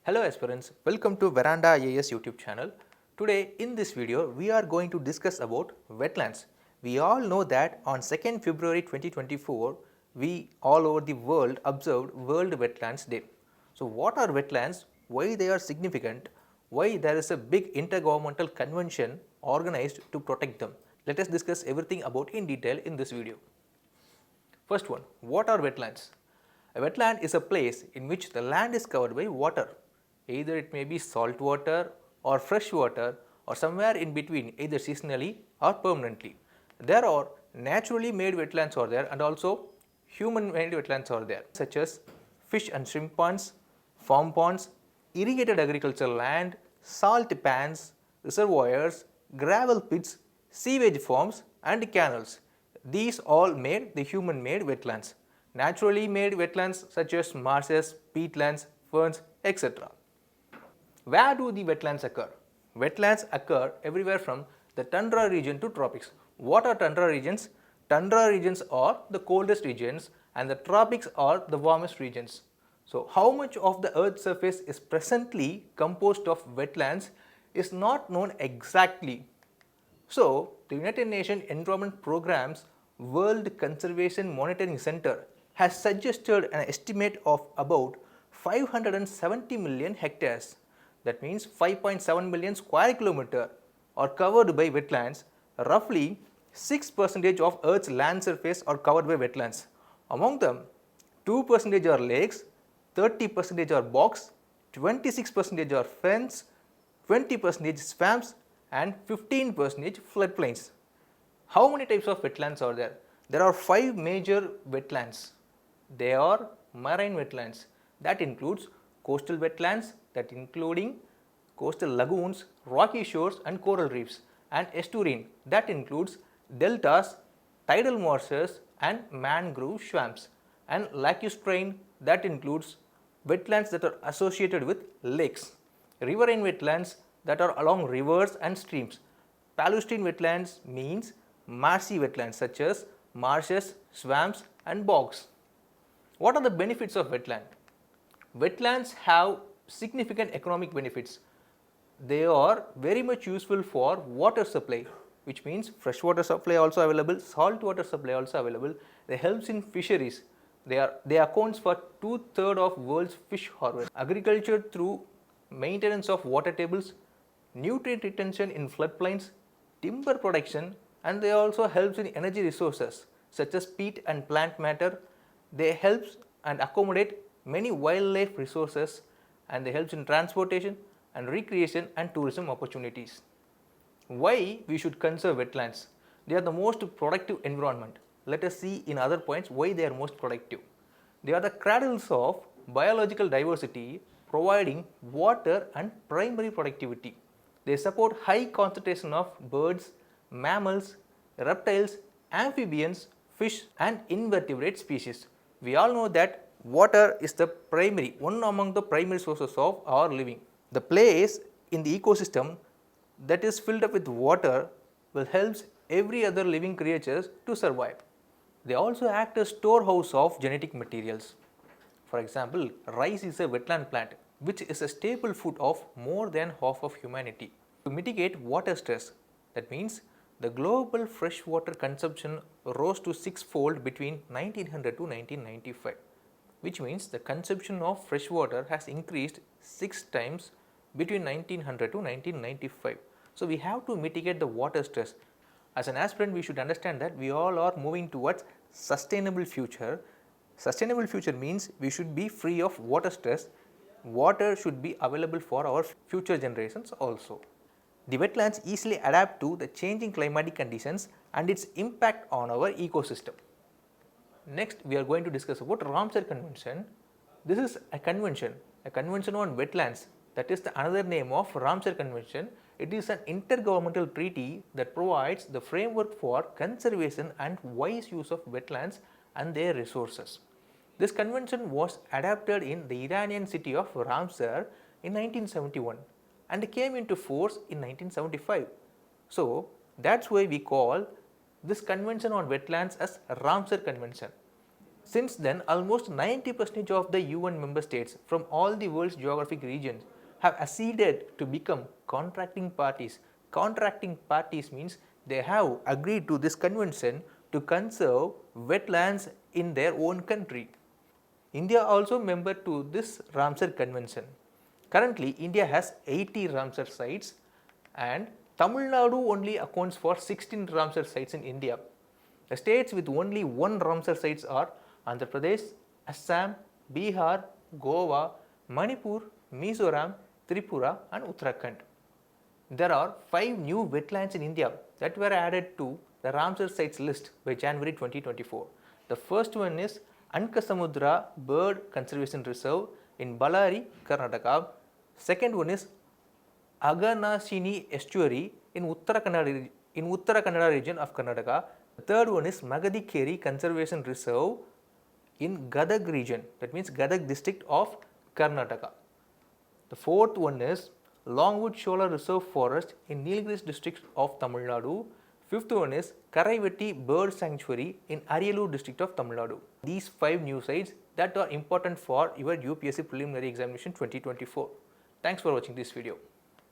Hello aspirants, welcome to Veranda IAS YouTube channel. Today in this video we are going to discuss about wetlands. We all know that on 2nd February 2024 we all over the world observed World Wetlands Day. So what are wetlands, why they are significant, why there is a big intergovernmental convention organized to protect them. Let us discuss everything about in detail in this video. First one, what are wetlands? A wetland is a place in which the land is covered by water. Either it may be salt water or fresh water or somewhere in between, either seasonally or permanently. There are naturally made wetlands are there and also human made wetlands are there, such as fish and shrimp ponds, farm ponds, irrigated agricultural land, salt pans, reservoirs, gravel pits, sewage farms and canals. These all made the human made wetlands. Naturally made wetlands such as marshes, peatlands, ferns, etc. Where do the wetlands occur? Wetlands occur everywhere from the tundra region to tropics. What are tundra regions? Tundra regions are the coldest regions and the tropics are the warmest regions. So how much of the earth's surface is presently composed of wetlands is not known exactly. So the United Nations Environment Programme's World Conservation Monitoring Center has suggested an estimate of about 570 million hectares. That means 5.7 million square kilometer are covered by wetlands. Roughly 6% of Earth's land surface are covered by wetlands. Among them, 2% are lakes, 30% are bogs, 26% are fens, 20% swamps and 15% floodplains. How many types of wetlands are there? There are 5 major wetlands. They are marine wetlands. That includes coastal wetlands, that including coastal lagoons, rocky shores and coral reefs, and estuarine, that includes deltas, tidal marshes and mangrove swamps, and lacustrine, that includes wetlands that are associated with lakes, riverine wetlands that are along rivers and streams. Palustrine wetlands means marshy wetlands such as marshes, swamps and bogs. What are the benefits of wetland? Wetlands have significant economic benefits. They are very much useful for water supply, which means fresh water supply also available, salt water supply also available. They helps in fisheries. They accounts for 2/3 of world's fish harvest. Agriculture through maintenance of water tables, nutrient retention in floodplains, timber production, and they also helps in energy resources such as peat and plant matter. They helps and accommodate many wildlife resources, and they helps in transportation and recreation and tourism opportunities. Why we should conserve wetlands? They are the most productive environment. Let us see in other points why they are most productive. They are the cradles of biological diversity, providing water and primary productivity. They support high concentration of birds, mammals, reptiles, amphibians, fish and invertebrate species. We all know that water is the one among the primary sources of our living. The place in the ecosystem that is filled up with water will help every other living creatures to survive. They also act as storehouse of genetic materials. For example, rice is a wetland plant which is a staple food of more than half of humanity. To mitigate water stress, that means the global freshwater consumption rose to 6-fold between 1900 to 1995, which means the consumption of fresh water has increased 6 times between 1900 to 1995. So we have to mitigate the water stress. As an aspirant, we should understand that we all are moving towards sustainable future. Sustainable future means we should be free of water stress. Water should be available for our future generations also. The wetlands easily adapt to the changing climatic conditions and its impact on our ecosystem. Next, we are going to discuss about Ramsar Convention. This is a convention on wetlands. That is another name of Ramsar Convention. It is an intergovernmental treaty that provides the framework for conservation and wise use of wetlands and their resources. This convention was adopted in the Iranian city of Ramsar in 1971 and came into force in 1975. So that's why we call this convention on wetlands as Ramsar Convention. Since then, almost 90% of the UN member states from all the world's geographic regions have acceded to become contracting parties. Contracting parties means they have agreed to this convention to conserve wetlands in their own country. India also member to this Ramsar convention. Currently, India has 80 Ramsar sites and Tamil Nadu only accounts for 16 Ramsar sites in India. The states with only one Ramsar sites are Andhra Pradesh, Assam, Bihar, Goa, Manipur, Mizoram, Tripura and Uttarakhand. There are 5 new wetlands in India that were added to the Ramsar sites list by January 2024. The first one is Ankasamudra Bird Conservation Reserve in Ballari, Karnataka. Second one is Aganashini Estuary in Uttara Kannada region of Karnataka. The third one is Magadikeri Conservation Reserve in Gadag region, that means Gadag district of Karnataka. The fourth one is Longwood Shola Reserve Forest in Nilgiris district of Tamil Nadu. Fifth one is Karaivetti Bird Sanctuary in Ariyalur district of Tamil Nadu. These 5 new sites that are important for your UPSC preliminary examination 2024. Thanks for watching this video.